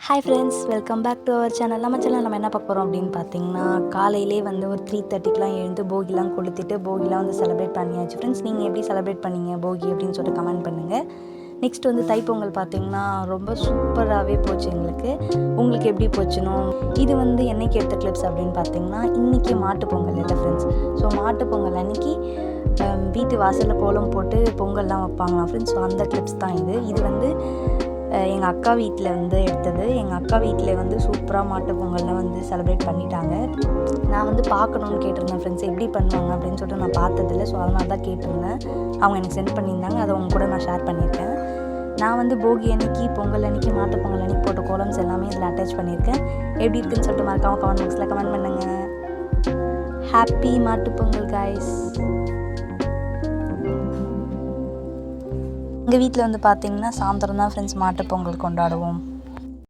Hi friends, welcome back to our channel. நம்ம channel நம்ம என்ன பார்க்க போகிறோம் அப்படின்னு பார்த்தீங்கன்னா, காலையிலே வந்து ஒரு 3:30க்கெலாம் எழுந்து போகிலாம் கொளுத்திட்டு போகிலாம் வந்து செலிப்ரேட் பண்ணியாச்சு. ஃப்ரெண்ட்ஸ், நீங்கள் எப்படி செலிப்ரேட் பண்ணீங்க போகி அப்படின்னு சொல்லிட்டு கமெண்ட் பண்ணுங்கள். நெக்ஸ்ட் வந்து தைப்பொங்கல் பார்த்திங்கன்னா ரொம்ப சூப்பராகவே போச்சு எங்களுக்கு. உங்களுக்கு எப்படி போச்சுனோ. இது வந்து என்னைக்கு எடுத்த கிளிப்ஸ் அப்படின்னு பார்த்தீங்கன்னா, இன்றைக்கி மாட்டுப்பொங்கல் இல்லை ஃப்ரெண்ட்ஸ். ஸோ மாட்டுப்பொங்கல் அன்றைக்கி வீட்டு வாசலில் கோலம் போட்டு பொங்கல்லாம் வைப்பாங்களாம் ஃப்ரெண்ட்ஸ். ஸோ அந்த கிளிப்ஸ் தான் இது வந்து எங்கள் அக்கா வீட்டில் வந்து எடுத்தது. எங்கள் அக்கா வீட்டில் வந்து சூப்பராக மாட்டுப்பொங்கல்லாம் வந்து செலிப்ரேட் பண்ணிட்டாங்க. நான் வந்து பார்க்கணுன்னு கேட்டிருந்தேன் ஃப்ரெண்ட்ஸ், எப்படி பண்ணுவாங்க அப்படின்னு சொல்லிட்டு நான் பார்த்ததில்ல. ஸோ அதனால தான் கேட்டிருந்தேன். அவங்க எனக்கு சென்ட் பண்ணியிருந்தாங்க, அதை அவங்க கூட நான் ஷேர் பண்ணியிருக்கேன். நான் வந்து போகி அன்னைக்கு, பொங்கல் அன்னைக்கு, மாட்டுப்பொங்கல் அன்னைக்கு போட்ட கோலம்ஸ் எல்லாமே இதில் அட்டாச் பண்ணியிருக்கேன். எப்படி இருக்குன்னு சொல்லிட்டு மறக்காம கமெண்ட் பாக்ஸில் கமெண்ட் பண்ணுங்கள். Happy Mattu Pongal guys. எங்கள் வீட்டில் வந்து பார்த்திங்கன்னா சாயந்தரம் தான் ஃப்ரெண்ட்ஸ் மாட்டுப்பொங்கல் கொண்டாடுவோம்.